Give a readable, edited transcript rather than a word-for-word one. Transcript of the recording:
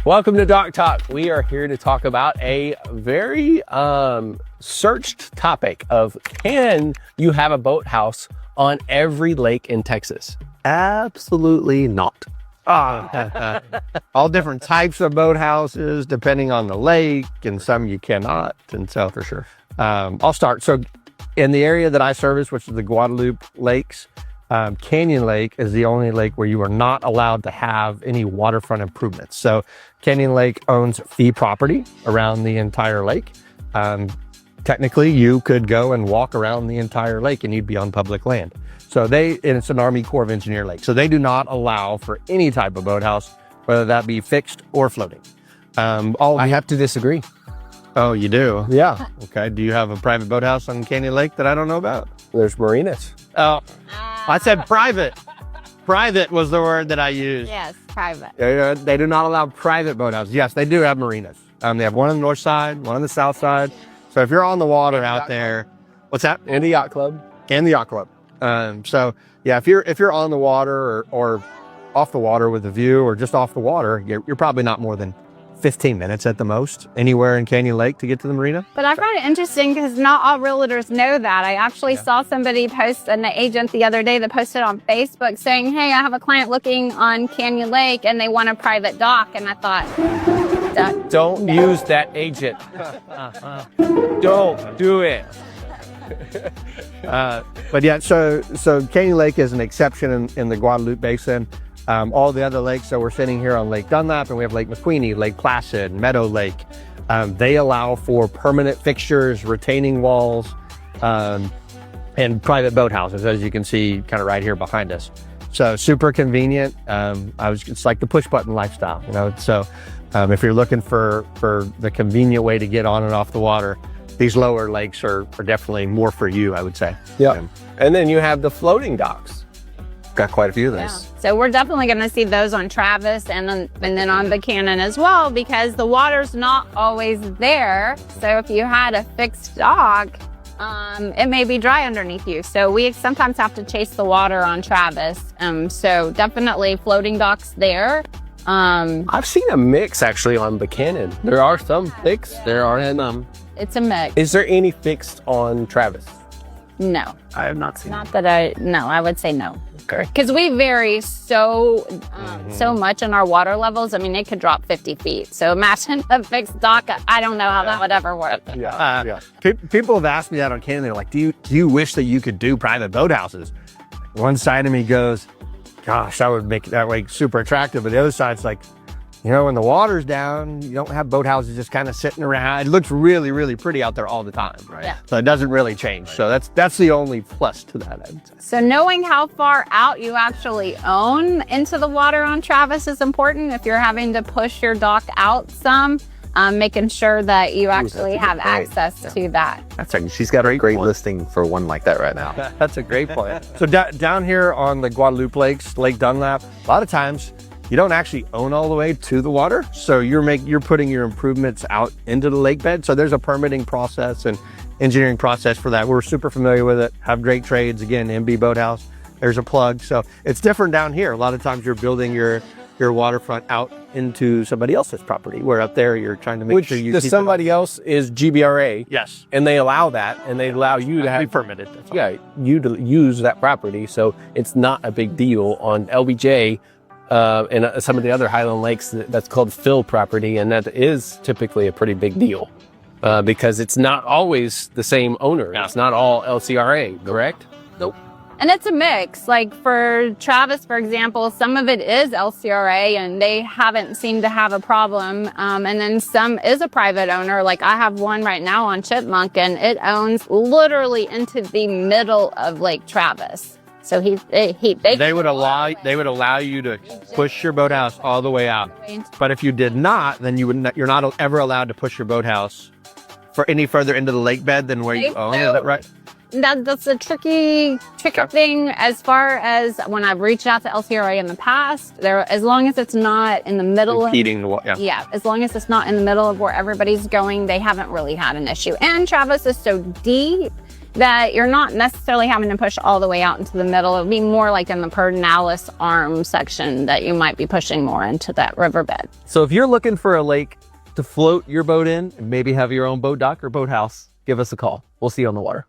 Welcome to Dock Talk. We are here to talk about a very searched topic of, can you have a boathouse on every lake in Texas? Absolutely not. All different types of boathouses, depending on the lake, and some you cannot. And so, for sure, I'll start. So, in the area that I service, which is the Guadalupe Lakes, Canyon Lake is the only lake where you are not allowed to have any waterfront improvements. So, Canyon Lake owns fee property around the entire lake. Technically, you could go and walk around the entire lake and you'd be on public land. So and it's an Army Corps of Engineer lake. So they do not allow for any type of boathouse, whether that be fixed or floating. I have to disagree. Oh, you do? Yeah. Okay. Do you have a private boathouse on Canyon Lake that I don't know about? There's marinas. Oh, I said private. Private was the word that I used. Yes, private. They do not allow private boathouses. Yes, they do have marinas. They have one on the north side, one on the south side. So if you're on the water out there, what's that? And the yacht club. And the yacht club. So yeah, if you're on the water or off the water with a view or just off the water, you're probably not more than 15 minutes at the most anywhere in Canyon Lake to get to the marina. But I find it interesting because not all realtors know that. I actually saw somebody post, an agent the other day that posted on Facebook saying, hey, I have a client looking on Canyon Lake and they want a private dock. And I thought, don't use that agent. Don't do it. But yeah, so Canyon Lake is an exception in the Guadalupe Basin. All the other lakes, so we're sitting here on Lake Dunlap, and we have Lake McQueenie, Lake Placid, Meadow Lake. They allow for permanent fixtures, retaining walls, and private boathouses, as you can see kind of right here behind us. So super convenient. It's like the push button lifestyle, you know. So if you're looking for the convenient way to get on and off the water, these lower lakes are definitely more for you, I would say. Yeah. And then you have the floating docks. Got quite a few of those. yeah. So we're definitely going to see those on Travis and then on Buchanan as well, because the water's not always there. So if you had a fixed dock, it may be dry underneath you. So we sometimes have to chase the water on Travis. So definitely floating docks there. I've seen a mix actually on Buchanan. There are some fixed. There are It's a mix. Is there any fixed on Travis? No. I have not seen. I would say no. Okay. Because we vary so much in our water levels. I mean, it could drop 50 feet. So imagine a fixed dock. I don't know how that would ever work. Yeah. People have asked me that on Canyon. They're like, do you wish that you could do private boathouses? One side of me goes, gosh, that would make that way super attractive. But the other side's like, you know, when the water's down, you don't have boathouses just kind of sitting around. It looks really, really pretty out there all the time, right? Yeah. So it doesn't really change. So that's the only plus to that, I'd say. So knowing how far out you actually own into the water on Travis is important. If you're having to push your dock out some, making sure that you actually have access to that. That's right. She's got a great listing for one like that right now. That's a great point. So down here on the Guadalupe Lakes, Lake Dunlap, a lot of times you don't actually own all the way to the water. So you're putting your improvements out into the lake bed. So there's a permitting process and engineering process for that. We're super familiar with it, have great trades. Again, MB Boathouse, there's a plug. So it's different down here. A lot of times you're building your waterfront out into somebody else's property, where up there you're trying to make sure you keep somebody else is GBRA. Yes. And they allow that, and they allow you to have permitted. you to use that property. So it's not a big deal on LBJ. And some of the other Highland Lakes, that's called fill property, and that is typically a pretty big deal because it's not always the same owner. Yeah. It's not all LCRA, correct? Nope. And it's a mix. Like for Travis, for example, some of it is LCRA and they haven't seemed to have a problem. And then some is a private owner. Like I have one right now on Chipmunk, and it owns literally into the middle of Lake Travis. So they would allow you to push your boathouse all the way out. But if you did not, then you're not ever allowed to push your boathouse for any further into the lake bed than where you own. Is that right? That's a tricky thing. As far as when I've reached out to LCRA in the past, as long as it's not in the middle as long as it's not in the middle of where everybody's going, they haven't really had an issue. And Travis is so deep that you're not necessarily having to push all the way out into the middle. It would be more like in the Pedernales Arm section that you might be pushing more into that riverbed. So if you're looking for a lake to float your boat in and maybe have your own boat dock or boathouse, give us a call. We'll see you on the water.